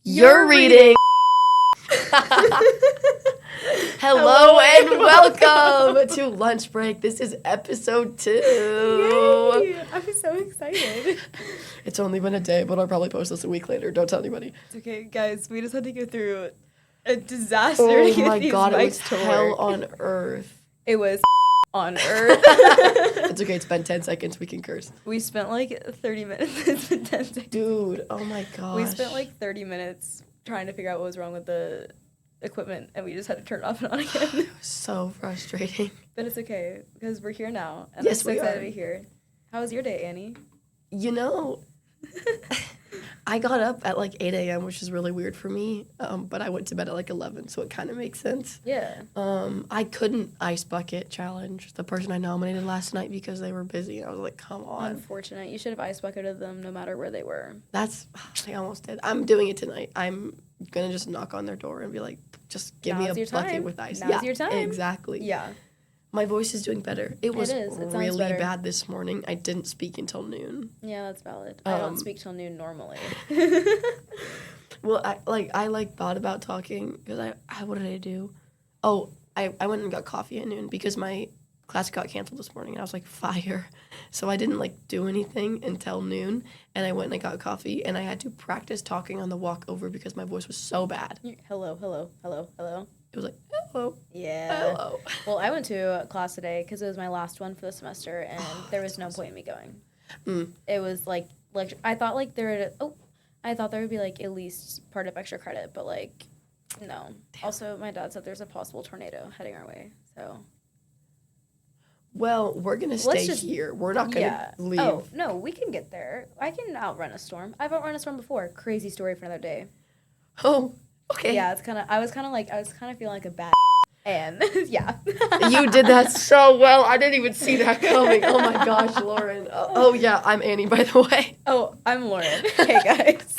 You're reading. Hello and welcome to Lunch Break. This is episode 2. Yay! I'm so excited. It's only been a day, but I'll probably post this a week later. Don't tell anybody. It's okay, guys. We just had to go through a disaster Oh to get my these god, it mics was to hell work. on earth. It was on earth. It's okay, it's been 10 seconds. We can curse. We spent like 30 minutes. It's been 10 seconds. Dude, oh my gosh. We spent like 30 minutes trying to figure out what was wrong with the equipment, and we just had to turn it off and on again. It was so frustrating. But it's okay, because we're here now, and Yes, I'm so we excited are. to be here. How was your day, Annie? You know, I got up at like 8 a.m., which is really weird for me, but I went to bed at like 11, so it kind of makes sense. Yeah. I couldn't ice bucket challenge the person I nominated last night because they were busy, and I was like, come on. Unfortunate. You should have ice bucketed them no matter where they were. I almost did. I'm doing it tonight. I'm going to just knock on their door and be like, just give Now's me your a bucket time. with ice. Now's your time. Exactly. Yeah. My voice is doing better. It was is. It sounds really better. bad this morning. I didn't speak until noon. Yeah, that's valid. I don't speak till noon normally. Well, I thought about talking because what did I do? Oh, I went and got coffee at noon because my class got canceled this morning, and I was like, fire. So I didn't do anything until noon, and I went and I got coffee, and I had to practice talking on the walk over because my voice was so bad. Hello. It was like, hello. Yeah. Hello. Well, I went to class today because it was my last one for the semester, and there was no point in me going. It was I thought there would be at least part of extra credit, but no. Damn. Also, my dad said there's a possible tornado heading our way, so. Well, we're going to stay here. We're not going to leave. Oh, no, we can get there. I can outrun a storm. I've outrun a storm before. Crazy story for another day. Oh, okay. Yeah, I was kind of feeling like a bad and yeah. You did that so well. I didn't even see that coming. Oh my gosh, Lauren. Oh yeah, I'm Annie, by the way. Oh, I'm Lauren. Hey guys.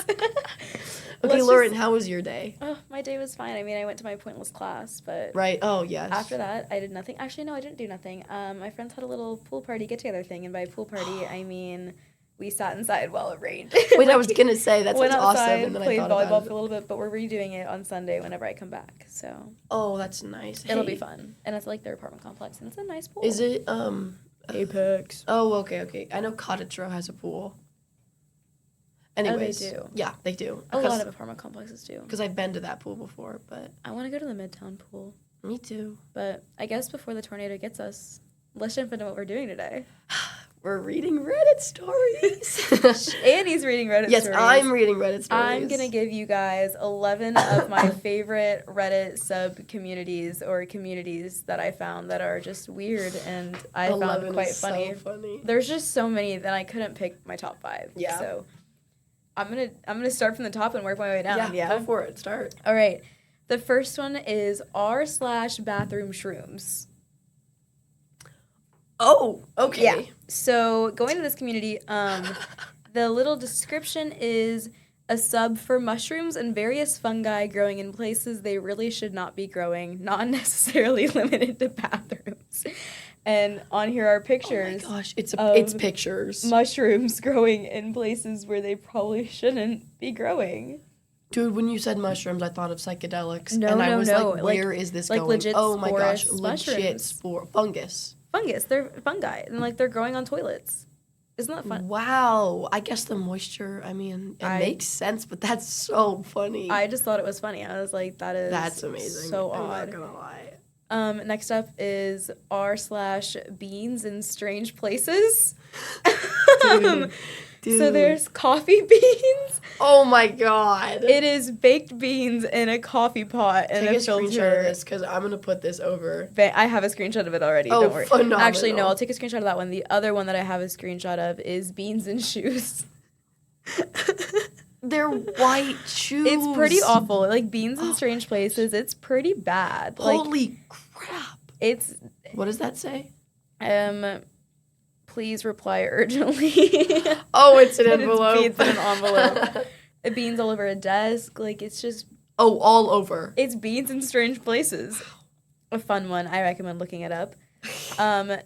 Okay, Lauren, how was your day? Oh, my day was fine. I mean, I went to my pointless class, but Right. Oh, yes. after that, I did nothing. Actually, no, I didn't do nothing. My friends had a little pool party get-together thing, and by pool party, I mean we sat inside while it rained. Wait, I was going to say, that sounds Went awesome, outside, and then I played thought volleyball about for it. a little bit, but we're redoing it on Sunday whenever I come back, so. Oh, that's nice. It'll Hey, be fun. And it's their apartment complex, and it's a nice pool. Is it, Apex? Oh, okay. I know Cottage Row has a pool. Anyways. they do? Yeah, they do. A lot of apartment complexes do. Because I've been to that pool before, but. I want to go to the Midtown pool. Me too. But I guess before the tornado gets us, let's jump into what we're doing today. We're reading Reddit stories. Annie's reading Reddit Yes, stories. I'm reading Reddit stories. I'm going to give you guys 11 of my favorite Reddit sub-communities or communities that I found that are just weird and I found quite funny. So funny. There's just so many that I couldn't pick my top 5. Yeah. So I'm gonna start from the top and work my way down. Yeah, go for it. Start. All right. The first one is r/bathroom shrooms. Oh, okay. Yeah. So going to this community, the little description is a sub for mushrooms and various fungi growing in places they really should not be growing, not necessarily limited to bathrooms. And on here are pictures. Oh my gosh, it's pictures. Mushrooms growing in places where they probably shouldn't be growing. Dude, when you said mushrooms, I thought of psychedelics. No, and I was no. like, where is this like going? legit Oh my gosh, sporous legit mushrooms. fungus. Fungus, they're fungi, and they're growing on toilets. Isn't that fun? Wow. I guess the moisture, it makes sense, but that's so funny. I just thought it was funny. I was like, that's amazing. So I'm odd. not gonna lie. Next up is r/beans in strange places. Dude. So there's coffee beans. Oh my god. It is baked beans in a coffee pot and Take a a screenshot of filter. this because I'm gonna put this over. I have a screenshot of it already. Oh, don't worry. phenomenal. Actually, no, I'll take a screenshot of that one. The other one that I have a screenshot of is beans in shoes. They're white shoes. It's pretty awful. Beans in strange places. It's pretty bad. Holy crap. It's. What does that say? Please reply urgently. Oh, it's an But envelope. It's beans in an envelope. Beans all over a desk. It's just. Oh, all over. It's beans in strange places. A fun one. I recommend looking it up.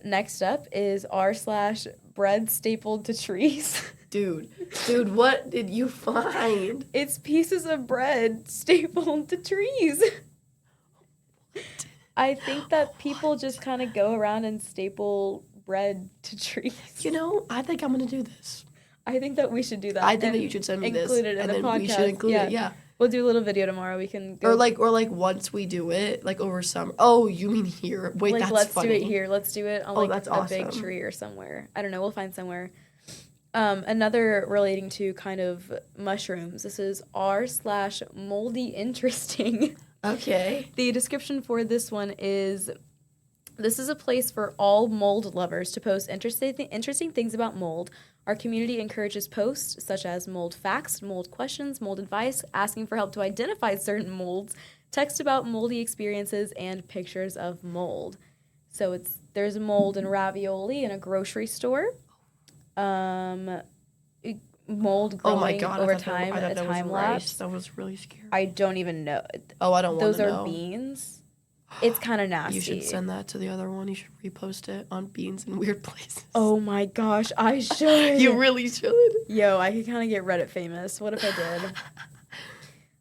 Next up is r/bread stapled to trees. Dude, what did you find? It's pieces of bread stapled to trees. I think that people just kind of go around and staple bread to trees. You know, I think I'm going to do this. I think that we should do that. I think that you should send me this. Include it in and the then podcast. We should include it, yeah. We'll do a little video tomorrow. We can go. Or like once we do it, like over summer. Oh, you mean here? Wait, like, that's let's funny. Do it here. Let's do it on like that's a awesome. big tree or somewhere. I don't know. We'll find somewhere. Another relating to kind of mushrooms. This is r/moldy interesting. Okay. The description for this one is, this is a place for all mold lovers to post interesting things about mold. Our community encourages posts such as mold facts, mold questions, mold advice, asking for help to identify certain molds, text about moldy experiences, and pictures of mold. So there's mold in ravioli in a grocery store. Mold growing over time, a time lapse. That was really scary. I don't even know. Oh, I don't want to know. Those are beans. It's kind of nasty. You should send that to the other one. You should repost it on Beans in Weird Places. Oh my gosh, I should. You really should. Yo, I could kind of get Reddit famous. What if I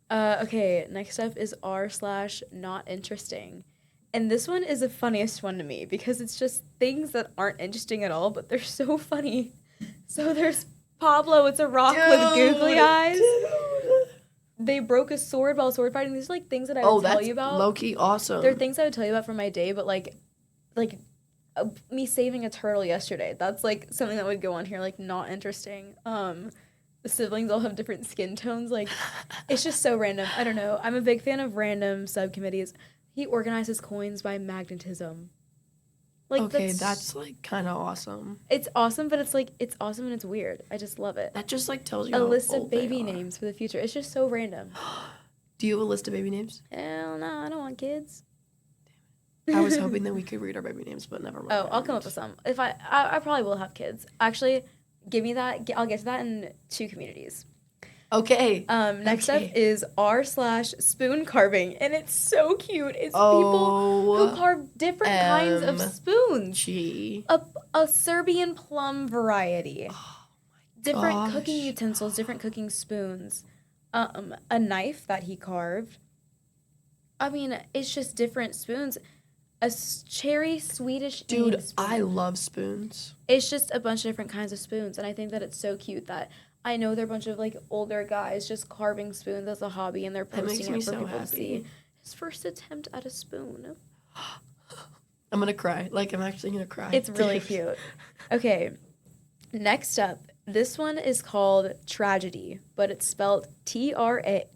did? Okay, next up is r/not interesting. And this one is the funniest one to me because it's just things that aren't interesting at all, but they're so funny. So there's Pablo, it's a rock with googly eyes. Dude. They broke a sword while sword fighting. These are like things that I would tell you about. Low-key awesome. They're things I would tell you about from my day, but like me saving a turtle yesterday. That's like something that would go on here, like not interesting. The siblings all have different skin tones. Like, it's just so random. I don't know. I'm a big fan of random subcommittees. He organizes coins by magnetism. Like, okay, that's like kind of awesome. It's awesome, but it's like, it's awesome and it's weird. I just love it. That just like tells you a how list old of baby they are. names for the future. It's just so random. Do you have a list of baby names? Hell no, I don't want kids. I was hoping that we could read our baby names, but never mind. Oh, I'll come up with some. If I probably will have kids. Actually, give me that. I'll get to that in 2 communities. Okay. Next up is r/spoon carving, and it's so cute. It's people who carve different kinds of spoons. A Serbian plum variety. Oh different cooking utensils, different cooking spoons. A knife that he carved. I mean, it's just different spoons. A cherry Swedish Dude, spoon. I love spoons. It's just a bunch of different kinds of spoons, and I think that it's so cute that I know they're a bunch of like older guys just carving spoons as a hobby, and they're posting it for people to see. His first attempt at a spoon. I'm gonna cry. Like, I'm actually gonna cry. It's really cute. Okay, next up, this one is called Tragedy, but it's spelled Tragedeigh.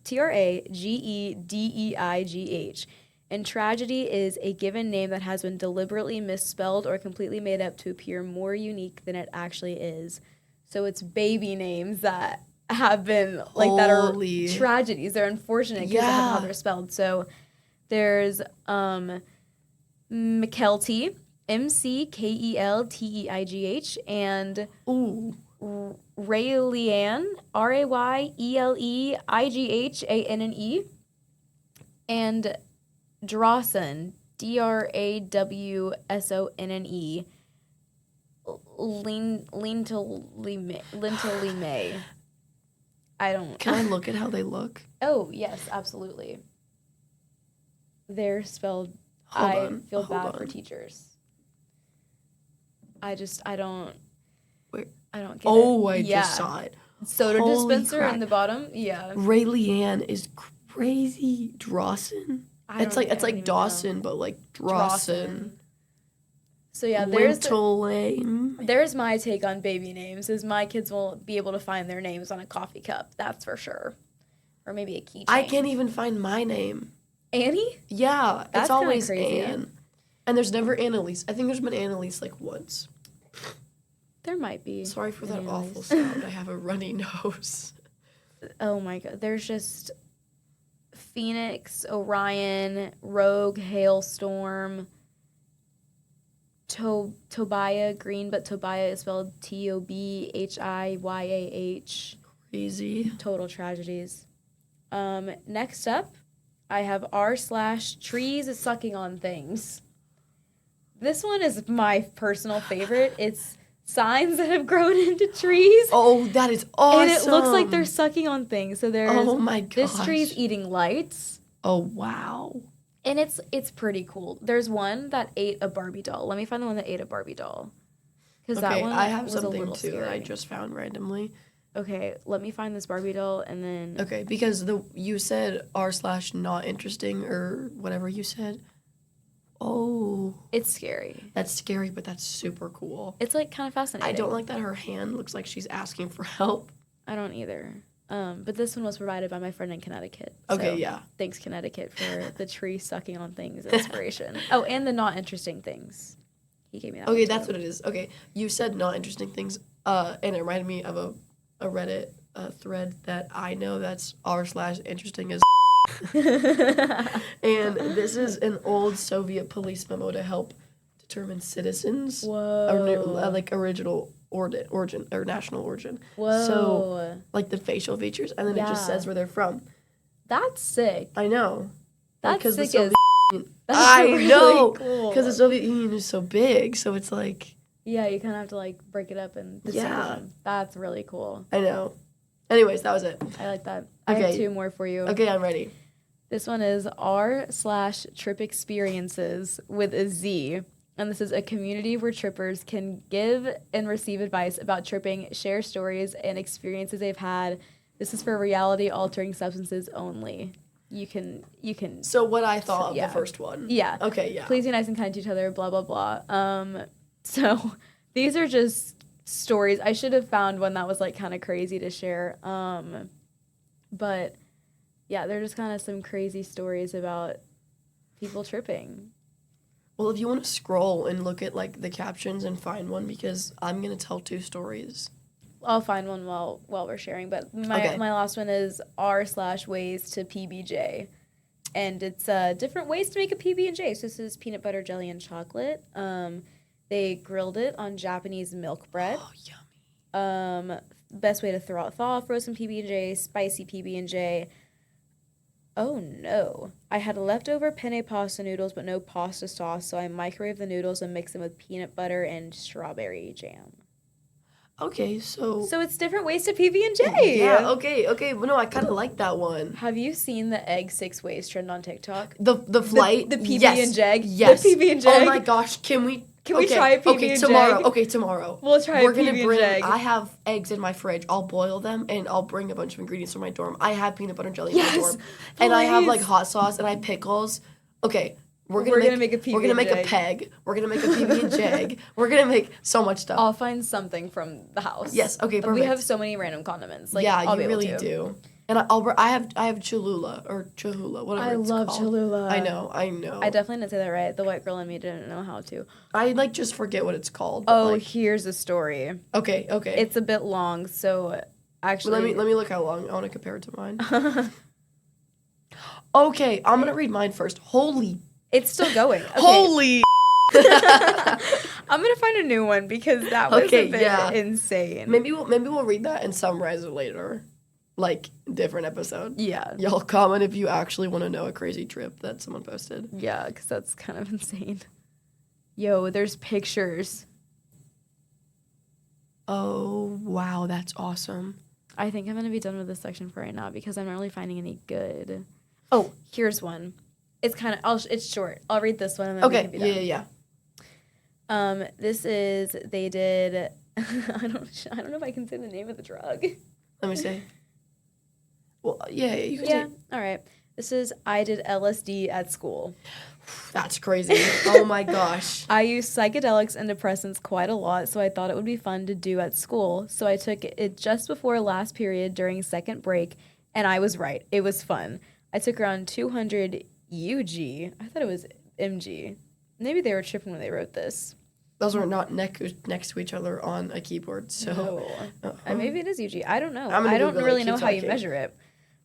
And tragedy is a given name that has been deliberately misspelled or completely made up to appear more unique than it actually is. So it's baby names that have been, like, that are tragedies. They're unfortunate because of how they're spelled. So there's Mckelty, McKelteigh, and Raylene, Rayleighanne, and Drawson, Drawsonne, Lintelime. I don't. Can I look at how they look? Oh yes, absolutely. They're spelled. Hold I on, feel hold bad for on. teachers. I don't. Wait. I don't get it. Oh, I just saw it. Soda Holy dispenser crap. in the bottom. Yeah. Raylene is crazy. Drawson. It's like Dawson, but like Drawson. So yeah, there's my take on baby names. Is my kids will be able to find their names on a coffee cup. That's for sure. Or maybe a keychain. I can't even find my name. Annie? Yeah, That's it's always crazy. Anne. And there's never Annalise. I think there's been Annalise like once. There might be. Sorry for that Annalise. awful sound. I have a runny nose. Oh my god. There's just Phoenix, Orion, Rogue, Hailstorm, Tobiah, Green, but Tobiah is spelled Tobiah. Crazy. Total tragedies. Next up, I have r/trees sucking on things. This one is my personal favorite. It's signs that have grown into trees. Oh, that is awesome. And it looks like they're sucking on things. So there's Oh my gosh. this tree's eating lights. Oh wow. And it's pretty cool. There's one that ate a Barbie doll. Let me find the one that ate a Barbie doll. Because that one I have was something a little too scary. that I just found randomly. Okay, let me find this Barbie doll and then... Okay, because you said r/not interesting or whatever you said. Oh. It's scary. That's scary, but that's super cool. It's, like, kind of fascinating. I don't like that her hand looks like she's asking for help. I don't either. But this one was provided by my friend in Connecticut. Okay, so yeah. Thanks, Connecticut, for the tree sucking on things inspiration. Oh, and the not interesting things. He gave me that. Okay, one that's too. what it is. Okay, you said not interesting things, and it reminded me of a Reddit thread that I know that's r/interesting as. And this is an old Soviet police memo to help determine citizens. Whoa. Like original origin or national origin. Whoa. So like the facial features, and then it just Yeah. says where they're from. That's sick. I know. That's Because sick the Soviet Union, That's I really know. cool. Because the Soviet Union is so big, so it's like. Yeah, you kind of have to, like, break it up and distinguish Yeah. them. That's really cool. I know. Anyways, that was it. I like that. I have Okay. 2 more for you. Okay, I'm ready. This one is r/trip experiences with a Z. And this is a community where trippers can give and receive advice about tripping, share stories and experiences they've had. This is for reality altering substances only. You can So what I thought Yeah. of the first one. Yeah. Okay, yeah. Please be nice and kind to each other, blah blah blah. So these are just stories. I should have found one that was like kind of crazy to share. But yeah, they're just kind of some crazy stories about people tripping. Well, if you want to scroll and look at like the captions and find one, because I'm gonna tell 2 stories. I'll find one while we're sharing. But my Okay. my last one is r/ways to PB&J, and it's different ways to make a PB&J. So this is peanut butter jelly and chocolate. They grilled it on Japanese milk bread. Oh, yummy. Best way to thaw frozen PB&J, spicy PB&J. Oh no. I had leftover penne pasta noodles but no pasta sauce, so I microwaved the noodles and mixed them with peanut butter and strawberry jam. Okay, so. So it's different ways to PB&J. Yeah. Okay. Well, no, I kind of like that one. Have you seen the egg 6 ways trend on TikTok? The flight. The PB yes. and jag. Yes. The PB and Oh jag. my gosh, can we we try a PB Okay, and tomorrow. jag? Okay, tomorrow. We'll try We're a gonna PB and bring. jag. I have eggs in my fridge. I'll boil them and I'll bring a bunch of ingredients from my dorm. I have peanut butter and jelly Yes, in my dorm, and I have like please. hot sauce and I have pickles. Okay, We're gonna make a PB We're gonna and make a jag. peg. We're gonna make a PB and jag. We're gonna make so much stuff. I'll find something from the house. Yes, okay, We perfect. have so many random condiments. Like, yeah, I'll you be able really to. do. And I have Cholula or Cholula, whatever I it's love called. Cholula. I know. I definitely didn't say that right. The white girl in me didn't know how to. I like just forget what it's called. but, Oh, like, here's a story. okay. It's a bit long, so actually. Let me look how long. I want to compare it to mine. Okay, I'm gonna read mine first. Holy. It's still going. Okay. Holy. I'm gonna find a new one because that was Okay, a bit yeah. insane. Maybe we'll read that and summarize it later, like different episode. Yeah. Y'all comment if you actually want to know a crazy trip that someone posted. Yeah, because that's kind of insane. Yo, there's pictures. Oh wow, that's awesome. I think I'm gonna be done with this section for right now because I'm not really finding any good. Oh, here's one. It's kind of. It's short. I'll read this one and then we Okay, can be done. yeah. This is they did. I don't know if I can say the name of the drug. Let me see. Well, yeah, you can Yeah. say. All right. This is I did LSD at school. That's crazy. Oh my gosh. I use psychedelics and depressants quite a lot, so I thought it would be fun to do at school. So I took it just before last period during second break, and I was right. It was fun. I took around 200 UG. I thought it was MG. Maybe they were tripping when they wrote this. Those are not next to each other on a keyboard, so. No. Maybe it is UG. I don't know. I'm gonna I don't Google it. really Keep know how you talking. measure it.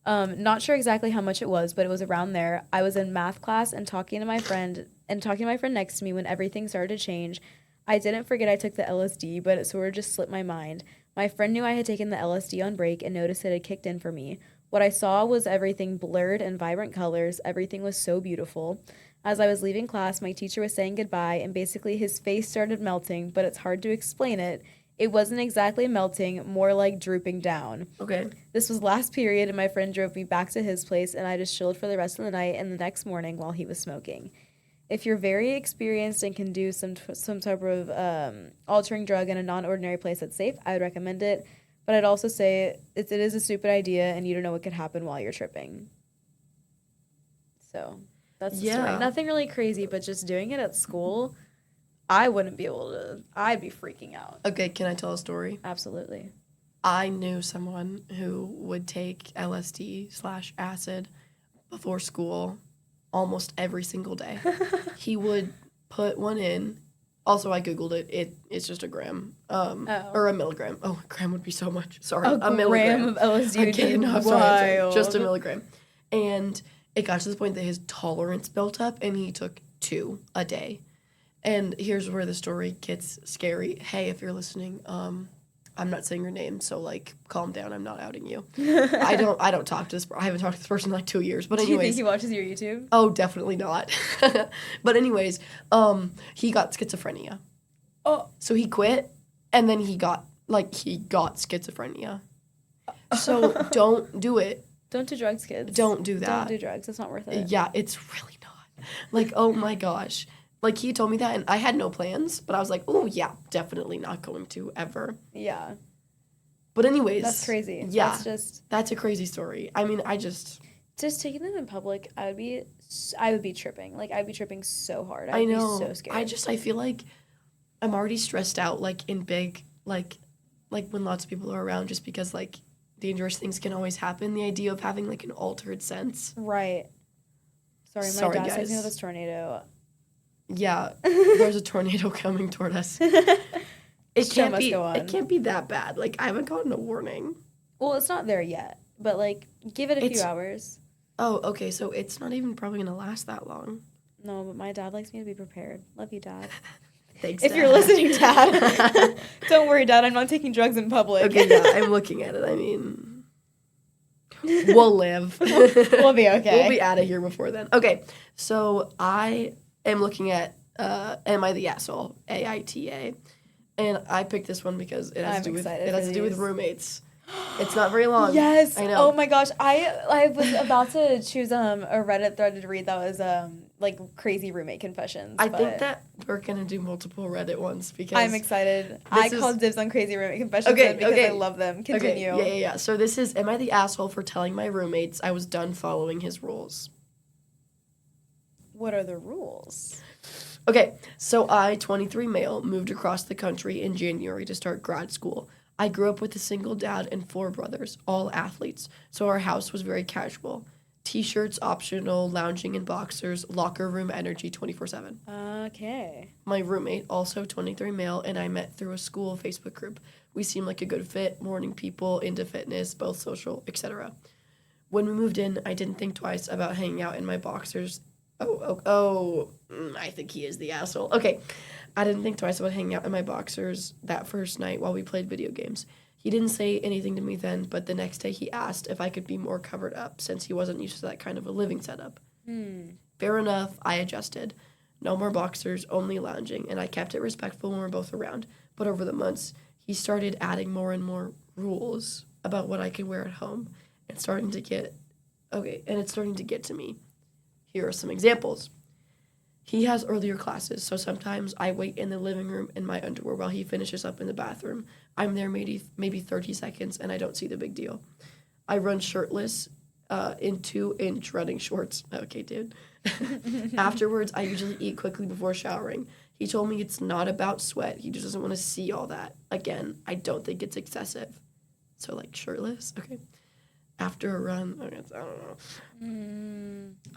Not sure exactly how much it was, but it was around there. I was in math class and talking to my friend next to me when everything started to change. I didn't forget I took the LSD, but it sort of just slipped my mind. My friend knew I had taken the LSD on break and noticed it had kicked in for me. What I saw was everything blurred and vibrant colors. Everything was so beautiful. As I was leaving class, my teacher was saying goodbye, and basically his face started melting, but it's hard to explain it. It wasn't exactly melting, more like drooping down. Okay. This was last period, and my friend drove me back to his place, and I just chilled for the rest of the night and the next morning while he was smoking. If you're very experienced and can do some type of altering drug in a non-ordinary place that's safe, I would recommend it. But I'd also say it is a stupid idea, and you don't know what could happen while you're tripping. So that's the story. Nothing really crazy, but just doing it at school, I wouldn't be able to. I'd be freaking out. Okay, can I tell a story? Absolutely. I knew someone who would take LSD/acid before school almost every single day. He would put one in. Also, I Googled it. It's just a gram. Or a milligram. Oh, a gram would be so much. Sorry. A milligram of LSD would be wild. Just a milligram. And it got to the point that his tolerance built up, and he took 2 a day. And here's where the story gets scary. Hey, if you're listening, I'm not saying your name, so like calm down. I'm not outing you. I don't talk to this. I haven't talked to this person in like 2 years. But anyways, do you think he watches your YouTube? Oh, definitely not. But anyways, he got schizophrenia. Oh, so he quit, and then he got schizophrenia. So don't do it. Don't do drugs, kids. Don't do that. Don't do drugs. It's not worth it. Yeah, it's really not. Like, oh my gosh. Like, he told me that, and I had no plans, but I was like, oh, yeah, definitely not going to, ever. Yeah. But anyways. That's crazy. Yeah. That's a crazy story. I mean, Just taking them in public, I would be tripping. Like, I'd be tripping so hard. I know. Be so scared. I feel like I'm already stressed out, like, in big, like when lots of people are around, just because, like, dangerous things can always happen. The idea of having, like, an altered sense. Right. Sorry, my dad's guys. taking this tornado. Yeah, there's a tornado coming toward us. It can't be that bad. Like, I haven't gotten a warning. Well, it's not there yet, but like, give it a few hours. Oh, okay. So it's not even probably gonna last that long. No, but my dad likes me to be prepared. Love you, Dad. Thanks, if Dad. you're listening, Dad. Don't worry, Dad. I'm not taking drugs in public. Okay, yeah, I'm looking at it. I mean, we'll live. We'll be okay. We'll be out of here before then. Okay, so I am looking at Am I the Asshole? AITA. And I picked this one because it has to do with roommates. It's not very long. Yes. I know. Oh my gosh. I was about to choose a Reddit thread to read that was like crazy roommate confessions. I think that we're gonna do multiple Reddit ones because I'm excited. I called dibs on crazy roommate confessions because I love them. Continue. Okay. Yeah. So this is, am I the asshole for telling my roommates I was done following his rules? What are the rules? Okay, so I, 23 male, moved across the country in January to start grad school. I grew up with a single dad and 4 brothers, all athletes, so our house was very casual. T-shirts optional, lounging in boxers, locker room energy 24/7. Okay. My roommate, also 23 male, and I met through a school Facebook group. We seemed like a good fit, morning people, into fitness, both social, etc. When we moved in, I didn't think twice about hanging out in my boxers. I think he is the asshole. Okay, I didn't think twice about hanging out in my boxers that first night while we played video games. He didn't say anything to me then, but the next day he asked if I could be more covered up since he wasn't used to that kind of a living setup. Fair enough, I adjusted. No more boxers, only lounging, and I kept it respectful when we were both around. But over the months, he started adding more and more rules about what I could wear at home, and it's starting to get to me. Here are some examples. He has earlier classes, so sometimes I wait in the living room in my underwear while he finishes up in the bathroom. I'm there maybe 30 seconds, and I don't see the big deal. I run shirtless in 2-inch running shorts. Okay, dude. Afterwards, I usually eat quickly before showering. He told me it's not about sweat. He just doesn't want to see all that. Again, I don't think it's excessive. So, like, shirtless? Okay. After a run, I don't know.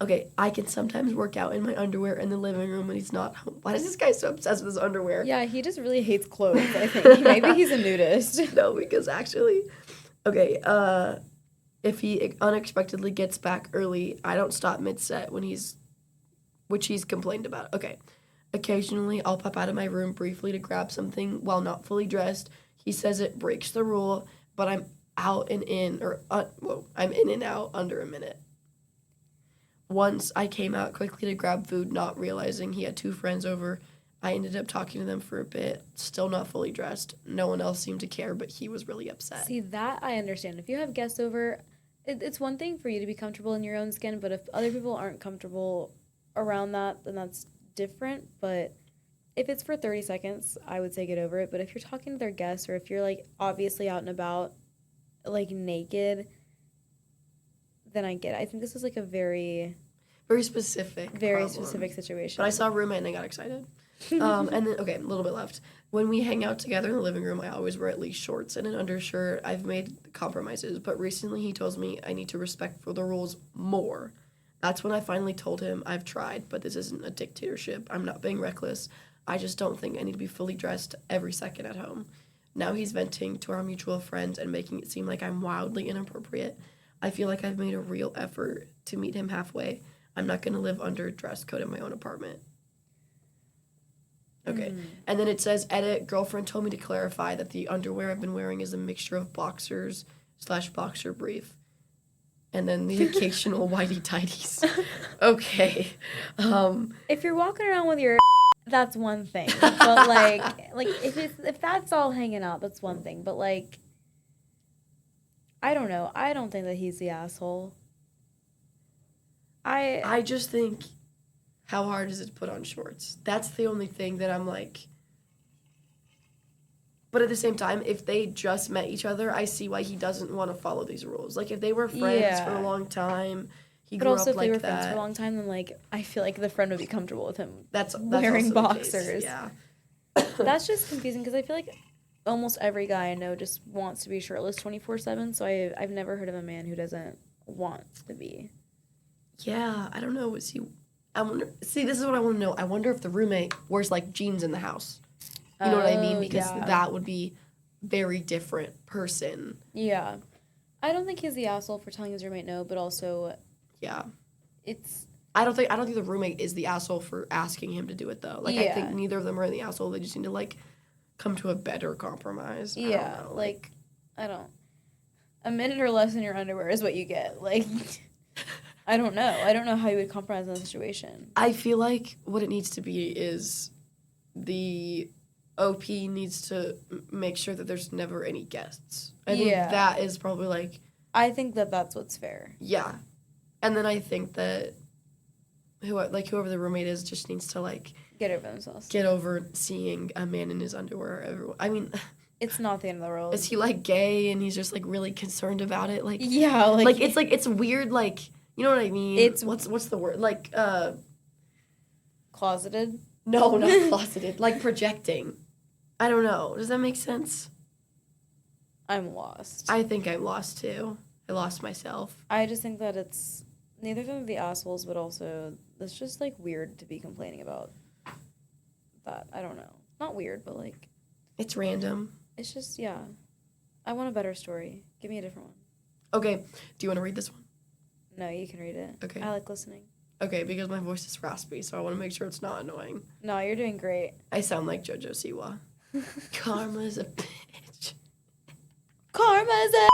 Okay, I can sometimes work out in my underwear in the living room when he's not home. Why is this guy so obsessed with his underwear? Yeah, he just really hates clothes, I think. Maybe he's a nudist. No, because actually, okay, if he unexpectedly gets back early, I don't stop mid-set which he's complained about. Okay, occasionally I'll pop out of my room briefly to grab something while not fully dressed. He says it breaks the rule, but I'm in and out under a minute. once I came out quickly to grab food, not realizing he had 2 friends over. I ended up talking to them for a bit, still not fully dressed. No one else seemed to care, but he was really upset. See, that I understand. If you have guests over, it's one thing for you to be comfortable in your own skin, but if other people aren't comfortable around that, then that's different. But if it's for 30 seconds, I would say get over it. But if you're talking to their guests, or if you're, like, obviously out and about, like, naked, then I get it. I think this is, like, a very specific specific situation. But I saw a roommate and I got excited. And then, okay, a little bit left. When we hang out together in the living room, I always wear at least shorts and an undershirt. I've made compromises, but recently he tells me I need to respect the rules more. That's when I finally told him I've tried, but this isn't a dictatorship. I'm not being reckless. I just don't think I need to be fully dressed every second at home. Now he's venting to our mutual friends and making it seem like I'm wildly inappropriate. I feel like I've made a real effort to meet him halfway. I'm not going to live under a dress code in my own apartment. Okay. And then it says, edit, girlfriend told me to clarify that the underwear I've been wearing is a mixture of boxers/boxer brief. And then the occasional whitey tighties. Okay. If you're walking around with your that's one thing. But like if that's all hanging out, that's one thing. But like, I don't know. I don't think that he's the asshole. I just think, how hard is it to put on shorts? That's the only thing that I'm like. But at the same time, if they just met each other, I see why he doesn't want to follow these rules. Like, if they were friends for a long time, he grew up like that. But also, if they were friends for a long time, then, like, I feel like the friend would be comfortable with him that's wearing boxers. Yeah. That's just confusing, because I feel like almost every guy I know just wants to be shirtless 24/7, so I've never heard of a man who doesn't want to be. Yeah, I don't know. I wonder. See, this is what I want to know. I wonder if the roommate wears, like, jeans in the house. You know what I mean? Because that would be very different person. Yeah. I don't think he's the asshole for telling his roommate no, but also yeah. It's I don't think the roommate is the asshole for asking him to do it though. Like I think neither of them are the asshole. They just need to like come to a better compromise. Yeah. I don't know. Like I don't. A minute or less in your underwear is what you get. Like I don't know. I don't know how you would compromise in that situation. I feel like what it needs to be is the OP needs to make sure that there's never any guests. I think that is probably like... I think that that's what's fair. Yeah. And then I think that whoever the roommate is just needs to like... Get over themselves. Get over seeing a man in his underwear. I mean... It's not the end of the world. Is he like gay and he's just like really concerned about it? Like yeah, like it's weird. Like you know what I mean? It's what's the word? Like closeted? No, not closeted. Like projecting. I don't know. Does that make sense? I'm lost. I think I'm lost too. I lost myself. I just think that it's neither of them are the assholes, but also it's just like weird to be complaining about that. I don't know. Not weird, but like it's random. It's just, yeah. I want a better story. Give me a different one. Okay. Do you want to read this one? No, you can read it. Okay. I like listening. Okay, because my voice is raspy, so I want to make sure it's not annoying. No, you're doing great. I sound like JoJo Siwa. Karma's a bitch. Karma's a...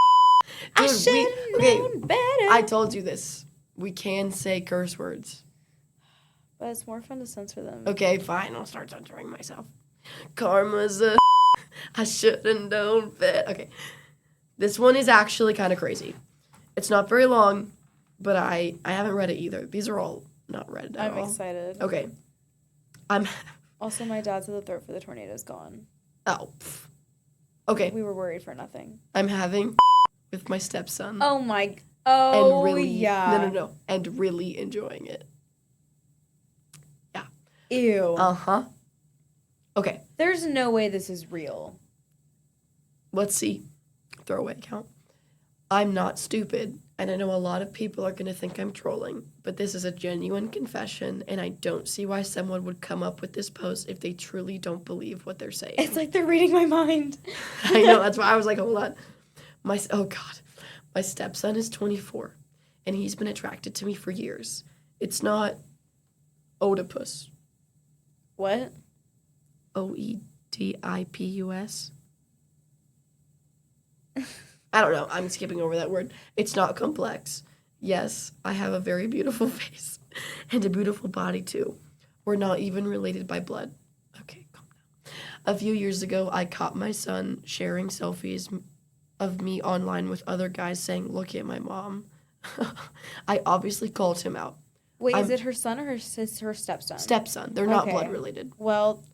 I should have known better. I told you this. We can say curse words. But it's more fun to censor them. Okay, fine. I'll start censoring myself. Karma's a... I should have known better. Okay. This one is actually kind of crazy. It's not very long, but I haven't read it either. These are all not read at all. I'm excited. Okay. Also, my dad said the throat for the tornado is gone. Oh. Okay. We were worried for nothing. I'm having with my stepson. Oh, my... Oh, and really, yeah. No. And really enjoying it. Yeah. Ew. Uh-huh. Okay. There's no way this is real. Let's see. Throwaway count. I'm not stupid, and I know a lot of people are going to think I'm trolling, but this is a genuine confession, and I don't see why someone would come up with this post if they truly don't believe what they're saying. It's like they're reading my mind. I know. That's why I was like, hold on. Oh, God. My stepson is 24, and he's been attracted to me for years. It's not Oedipus. What? Oedipus. I don't know. I'm skipping over that word. It's not complex. Yes, I have a very beautiful face and a beautiful body too. We're not even related by blood. Okay, calm down. A few years ago, I caught my son sharing selfies of me online with other guys saying, "Look at my mom." I obviously called him out. Wait, is I'm it her son or her stepson? stepson. They're not Okay. blood related. Well,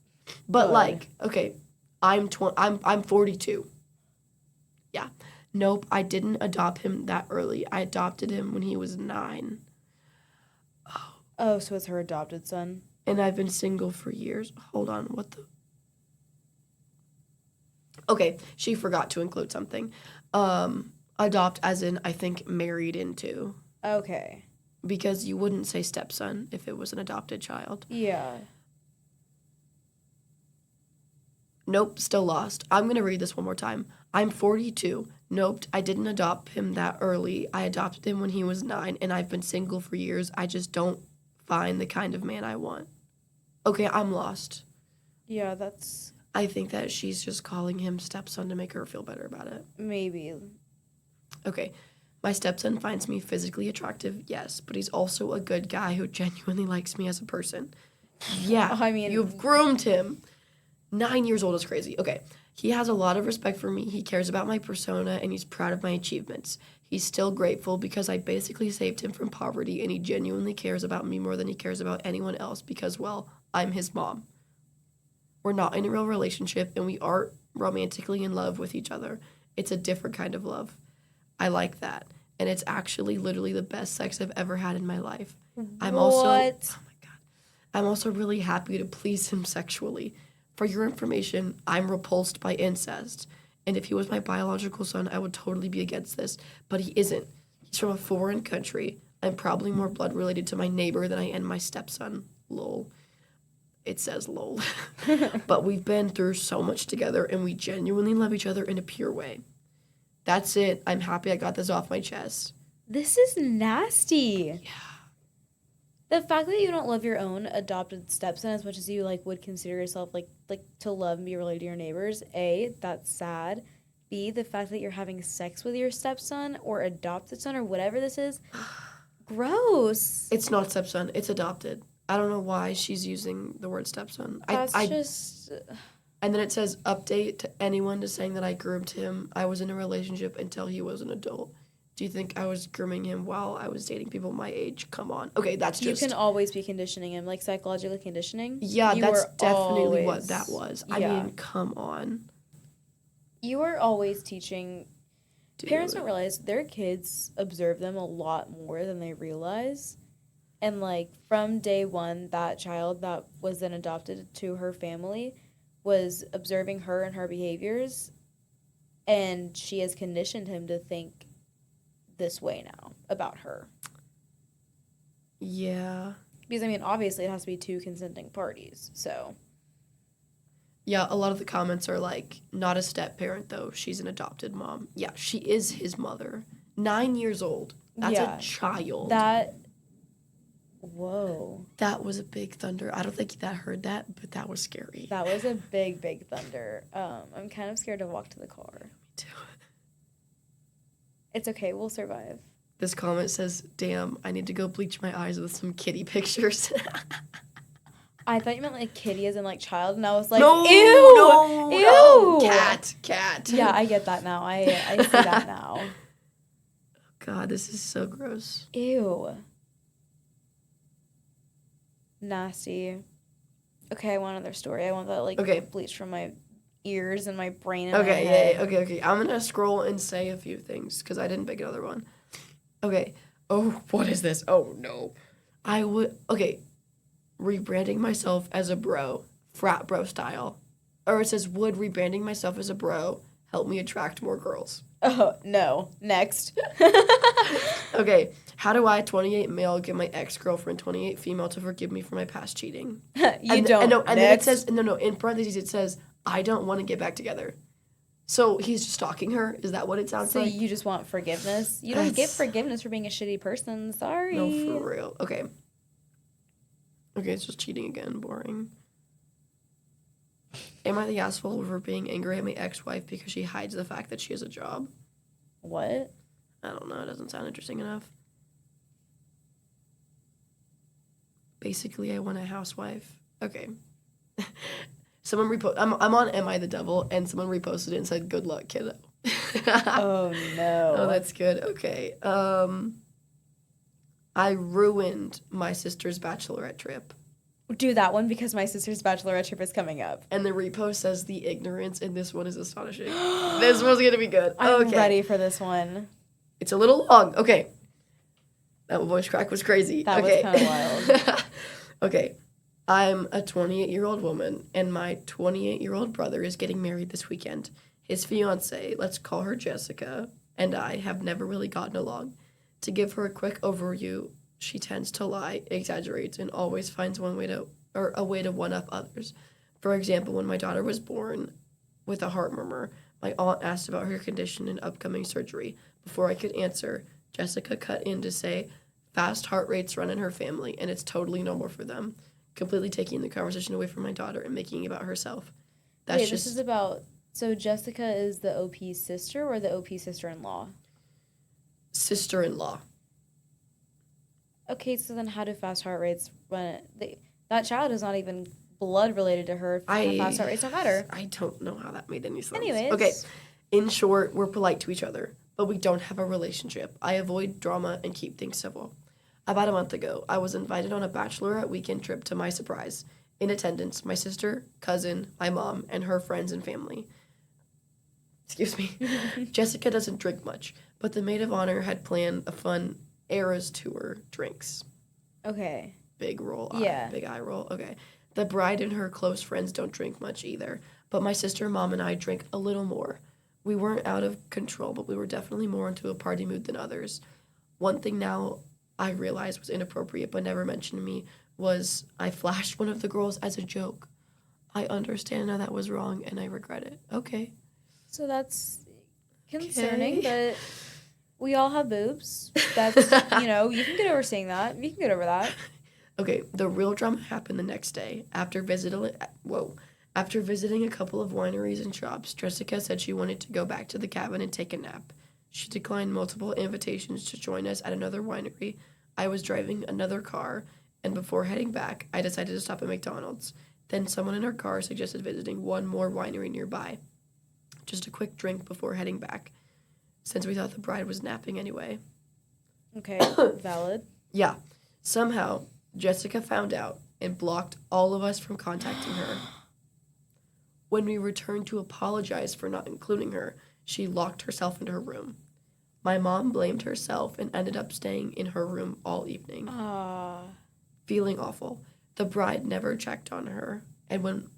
But good. like, okay, I'm 42. Yeah. Nope, I didn't adopt him that early. I adopted him when he was 9. Oh, so it's her adopted son. And I've been single for years. Hold on, what the? Okay, she forgot to include something. Adopt as in, I think, married into. Okay. Because you wouldn't say stepson if it was an adopted child. Yeah. Nope, still lost. I'm going to read this one more time. I'm 42. Nope, I didn't adopt him that early. I adopted him when he was 9, and I've been single for years. I just don't find the kind of man I want. Okay, I'm lost. Yeah, that's... I think that she's just calling him stepson to make her feel better about it. Maybe. Okay, my stepson finds me physically attractive, yes, but he's also a good guy who genuinely likes me as a person. Yeah, I mean... you've groomed him. 9 years old is crazy. Okay, he has a lot of respect for me. He cares about my persona, and he's proud of my achievements. He's still grateful because I basically saved him from poverty, and he genuinely cares about me more than he cares about anyone else because, well, I'm his mom. We're not in a real relationship, and we aren't romantically in love with each other. It's a different kind of love. I like that, and it's actually literally the best sex I've ever had in my life. I'm also, oh my God, I'm also really happy to please him sexually. For your information, I'm repulsed by incest, and if he was my biological son, I would totally be against this, but he isn't. He's from a foreign country. I'm probably more blood related to my neighbor than I am my stepson. Lol. It says lol. But we've been through so much together, and we genuinely love each other in a pure way. That's it. I'm happy I got this off my chest. This is nasty. Yeah. The fact that you don't love your own adopted stepson as much as you like would consider yourself like to love and be related to your neighbors, A, that's sad. B, the fact that you're having sex with your stepson or adopted son or whatever this is, gross. It's not stepson. It's adopted. I don't know why she's using the word stepson. That's just... And then it says, update to anyone to saying that I groomed him. I was in a relationship until he was an adult. Do you think I was grooming him while I was dating people my age? Come on. Okay, that's just... You can always be conditioning him, like psychologically conditioning. Yeah, you that's definitely always, what that was. Yeah. I mean, come on. You are always teaching... Dude. Parents don't realize their kids observe them a lot more than they realize. And, like, from day one, that child that was then adopted to her family was observing her and her behaviors, and she has conditioned him to think this way now about her. Yeah. Because, I mean, obviously it has to be 2 consenting parties, so... Yeah, a lot of the comments are like, not a step-parent, though. She's an adopted mom. Yeah, she is his mother. 9 years old. That's a child. That... Whoa. That was a big thunder. I don't think that heard that, but that was scary. That was a big, big thunder. I'm kind of scared to walk to the car. Me too. It's okay, we'll survive. This comment says, damn, I need to go bleach my eyes with some kitty pictures. I thought you meant like kitty as in like child, and I was like, no, ew! No, ew! No. Cat. Yeah, I get that now. I see that now. God, this is so gross. Ew. Nasty. Okay, I want another story. I want that like bleach from my ears and my brain and my head. Yeah, okay. I'm gonna scroll and say a few things because I didn't pick another one. Okay. Oh, what is this? Oh no. Rebranding myself as a bro, frat bro style. Or it says, would rebranding myself as a bro help me attract more girls? Oh, no. Next. Okay. How do I, 28 male, get my ex-girlfriend, 28 female, to forgive me for my past cheating? Then it says, in parentheses, it says, I don't want to get back together. So he's just stalking her? Is that what it sounds like? So you just want forgiveness? You don't get forgiveness for being a shitty person. Sorry. No, for real. Okay, it's just cheating again. Boring. Am I the asshole for being angry at my ex-wife because she hides the fact that she has a job? What? I don't know. It doesn't sound interesting enough. Basically, I want a housewife. Okay. Someone I'm on Am I the Devil, and someone reposted it and said, "Good luck, kiddo." Oh no. Oh, that's good. Okay. I ruined my sister's bachelorette trip. Do that one because my sister's bachelorette trip is coming up. And the repost says the ignorance in this one is astonishing. This one's gonna be good. I'm Okay. ready for this one. It's a little long. Okay. That voice crack was crazy. That okay. was kind of wild. Okay. I'm a 28-year-old woman, and my 28-year-old brother is getting married this weekend. His fiancée, let's call her Jessica, and I have never really gotten along. To give her a quick overview, she tends to lie, exaggerates, and always finds a way to one-up others. For example, when my daughter was born with a heart murmur, my aunt asked about her condition and upcoming surgery. Before I could answer, Jessica cut in to say, fast heart rates run in her family, and it's totally normal for them, completely taking the conversation away from my daughter and making it about herself. Wait, this is about... So Jessica is the OP's sister or the OP sister-in-law? Sister-in-law. Okay, so then how do fast heart rates run? That child is not even blood related to her. Fast heart rates don't matter. I don't know how that made any sense. Anyways. Okay, in short, we're polite to each other, but we don't have a relationship. I avoid drama and keep things civil. About a month ago, I was invited on a bachelorette weekend trip to my surprise. In attendance, my sister, cousin, my mom, and her friends and family. Excuse me. Jessica doesn't drink much, but the maid of honor had planned a fun Eras Tour drinks. Okay. Big roll. Yeah. Big eye roll. Okay. The bride and her close friends don't drink much either, but my sister, mom, and I drink a little more. We weren't out of control, but we were definitely more into a party mood than others. One thing now I realized was inappropriate but never mentioned to me was I flashed one of the girls as a joke. I understand now that was wrong, and I regret it. Okay. So that's concerning, but we all have boobs. That's, you can get over saying that. You can get over that. Okay, the real drama happened the next day. After visiting a couple of wineries and shops, Jessica said she wanted to go back to the cabin and take a nap. She declined multiple invitations to join us at another winery. I was driving another car, and before heading back, I decided to stop at McDonald's. Then someone in our car suggested visiting one more winery nearby. Just a quick drink before heading back, since we thought the bride was napping anyway. Okay, valid. Yeah. Somehow, Jessica found out and blocked all of us from contacting her. When we returned to apologize for not including her, she locked herself into her room. My mom blamed herself and ended up staying in her room all evening. Feeling awful. The bride never checked on her, and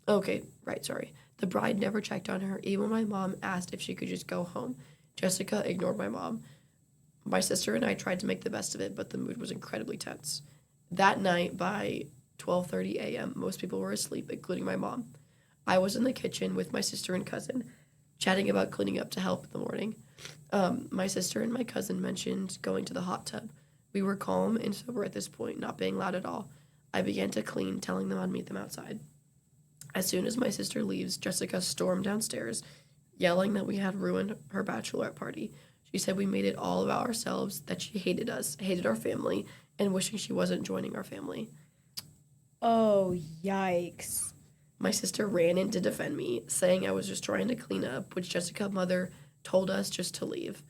The bride never checked on her, even when my mom asked if she could just go home. Jessica ignored my mom. My sister and I tried to make the best of it, but the mood was incredibly tense. That night, by 12:30 a.m., most people were asleep, including my mom. I was in the kitchen with my sister and cousin, chatting about cleaning up to help in the morning. My sister and my cousin mentioned going to the hot tub. We were calm and sober at this point, not being loud at all. I began to clean, telling them I'd meet them outside. As soon as my sister leaves, Jessica stormed downstairs, yelling that we had ruined her bachelorette party. She said we made it all about ourselves, that she hated us, hated our family, and wishing she wasn't joining our family. Oh, yikes. My sister ran in to defend me, saying I was just trying to clean up, which Jessica's mother told us just to leave,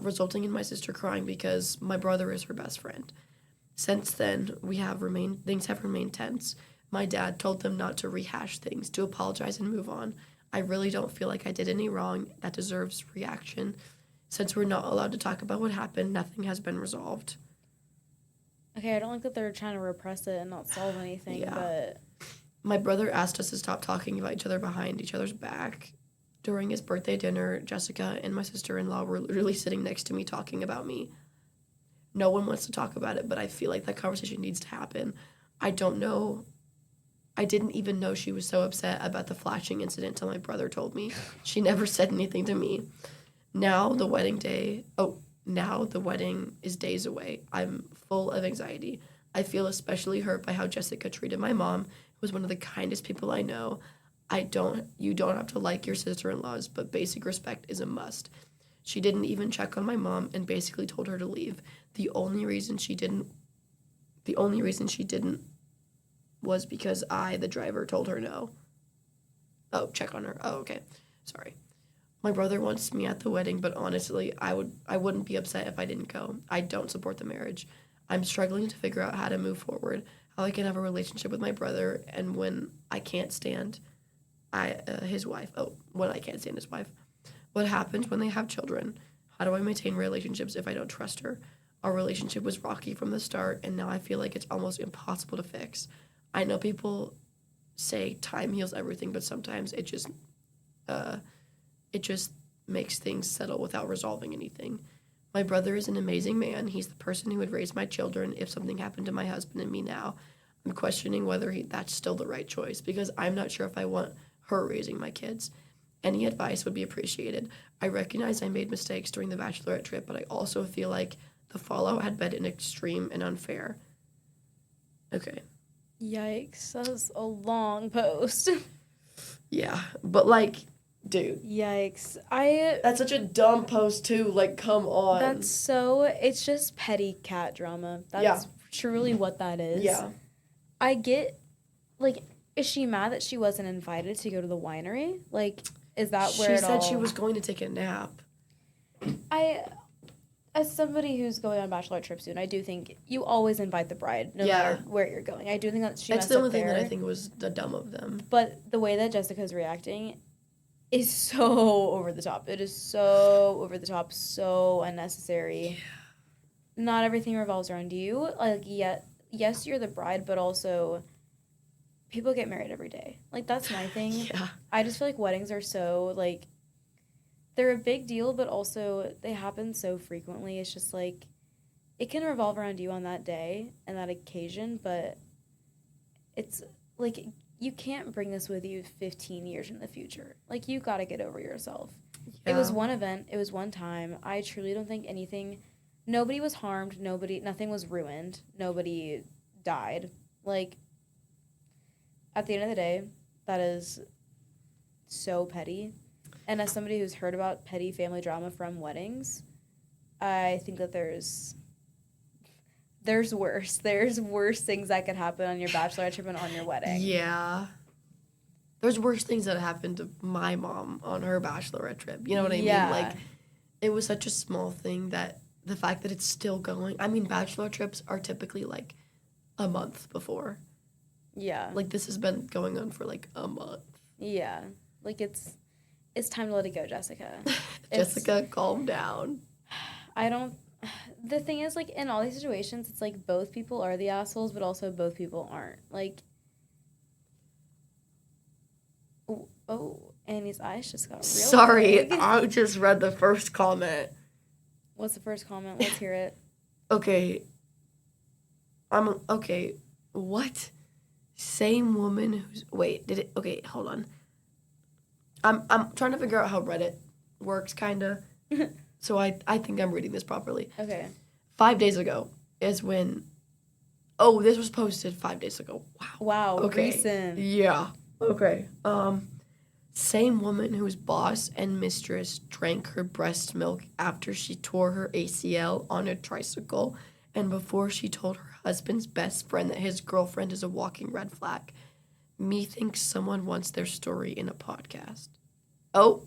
resulting in my sister crying because my brother is her best friend. Since then, things have remained tense. My dad told them not to rehash things, to apologize and move on. I really don't feel like I did any wrong that deserves reaction. Since we're not allowed to talk about what happened, nothing has been resolved. Okay, I don't like that they're trying to repress it and not solve anything, but... My brother asked us to stop talking about each other behind each other's back. During his birthday dinner, Jessica and my sister-in-law were literally sitting next to me talking about me. No one wants to talk about it, but I feel like that conversation needs to happen. I don't know... I didn't even know she was so upset about the flashing incident until my brother told me. She never said anything to me. Now the wedding is days away. I'm full of anxiety. I feel especially hurt by how Jessica treated my mom, who was one of the kindest people I know. You don't have to like your sister-in-laws, but basic respect is a must. She didn't even check on my mom and basically told her to leave. The only reason she didn't was because I, the driver, told her no. Oh, check on her. Oh, okay. Sorry. My brother wants me at the wedding, but honestly, I wouldn't be upset if I didn't go. I don't support the marriage. I'm struggling to figure out how to move forward, how I can have a relationship with my brother, and when I can't stand his wife. Oh, when I can't stand his wife. What happens when they have children? How do I maintain relationships if I don't trust her? Our relationship was rocky from the start, and now I feel like it's almost impossible to fix. I know people say time heals everything, but sometimes it just makes things settle without resolving anything. My brother is an amazing man. He's the person who would raise my children if something happened to my husband and me now. I'm questioning whether that's still the right choice because I'm not sure if I want her raising my kids. Any advice would be appreciated. I recognize I made mistakes during the bachelorette trip, but I also feel like the fallout had been extreme and unfair. Okay. Yikes. That was a long post. Yeah, but like, dude. Yikes. That's such a dumb post too, like, come on. It's just petty cat drama. That's truly what that is. Yeah. I get, like, is she mad that she wasn't invited to go to the winery? Like, is that where She said she was going to take a nap. As somebody who's going on a bachelor trip soon, I do think you always invite the bride, no matter where you're going. I do think that she messed up there. That's the only thing that I think was the dumb of them. But the way that Jessica's reacting is so over the top. It is so over the top, so unnecessary. Yeah. Not everything revolves around you. Like, yes, you're the bride, but also people get married every day. Like, that's my thing. Yeah. I just feel like weddings are so, like, they're a big deal, but also they happen so frequently. It's just, like, it can revolve around you on that day and that occasion, but it's, like, you can't bring this with you 15 years in the future. Like, you got to get over yourself. Yeah. It was one event. It was one time. I truly don't think nobody was harmed. Nothing was ruined. Nobody died. Like, at the end of the day, that is so petty. And as somebody who's heard about petty family drama from weddings, I think that there's worse. There's worse things that could happen on your bachelorette trip and on your wedding. Yeah. There's worse things that happened to my mom on her bachelorette trip. You know what I mean? Like, it was such a small thing that the fact that it's still going. I mean, bachelor trips are typically, like, a month before. Yeah. Like, this has been going on for, like, a month. Yeah. Like, it's time to let it go, Jessica. Jessica, calm down. The thing is, like, in all these situations, it's like both people are the assholes, but also both people aren't. Like, Annie's eyes just got real Sorry, big. I just read the first comment. What's the first comment? Let's hear it. Okay. Okay. What? Same woman who's... Wait, did it... Okay, hold on. I'm trying to figure out how Reddit works, kind of. So I think I'm reading this properly. Okay. 5 days ago is when... Oh, this was posted 5 days ago. Wow, okay. Recent. Yeah. Okay. Same woman whose boss and mistress drank her breast milk after she tore her ACL on a tricycle and before she told her husband's best friend that his girlfriend is a walking red flag. Me thinks someone wants their story in a podcast. Oh.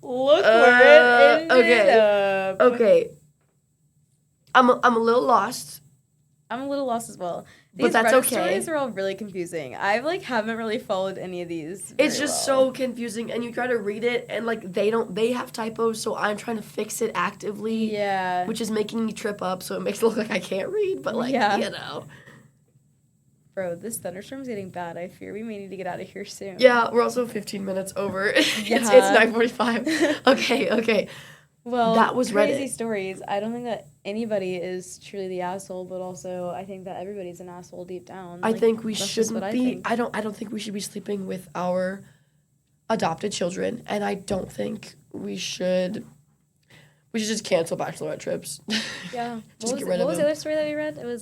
Look where it ended up. Okay. I'm a little lost. I'm a little lost as well. But that's Reddit okay. Stories are all really confusing. I haven't really followed any of these. It's just so confusing, and you try to read it, and they have typos, so I'm trying to fix it actively. Yeah. Which is making me trip up, so it makes it look like I can't read, but you know. Bro, this thunderstorm's getting bad. I fear we may need to get out of here soon. Yeah, we're also 15 minutes over. Yeah. It's 9:45. Okay. Well, that was crazy Reddit. Stories. I don't think that anybody is truly the asshole, but also I think that everybody's an asshole deep down. I think we that's shouldn't be. I I don't think we should be sleeping with our adopted children, and I don't think we should. We should just cancel bachelorette trips. Yeah. Just What was the other story that we read? It was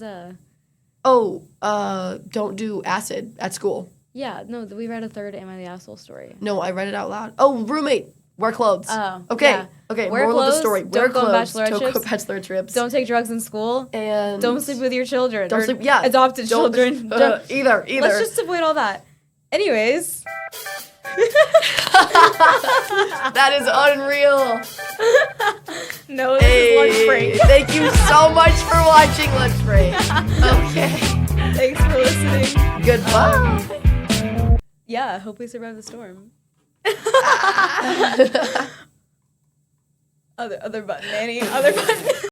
don't do acid at school. Yeah, no, we read a third Am I the Asshole story. No, I read it out loud. Oh, roommate Wear clothes. Oh, Okay. yeah. Okay. Wear Moral of the clothes, story. don't Wear go on clothes. bachelorette Don't go trips. bachelor trips. Don't take drugs in school. And Don't sleep with your children. Don't or sleep. Yeah. Adopted children. Either. Let's just avoid all that. Anyways. That is unreal. No, this is lunch break. Thank you so much for watching Lunch Break. Okay. Thanks for listening. Goodbye. Yeah, hope we survive the storm. Other button, Manny. Other button.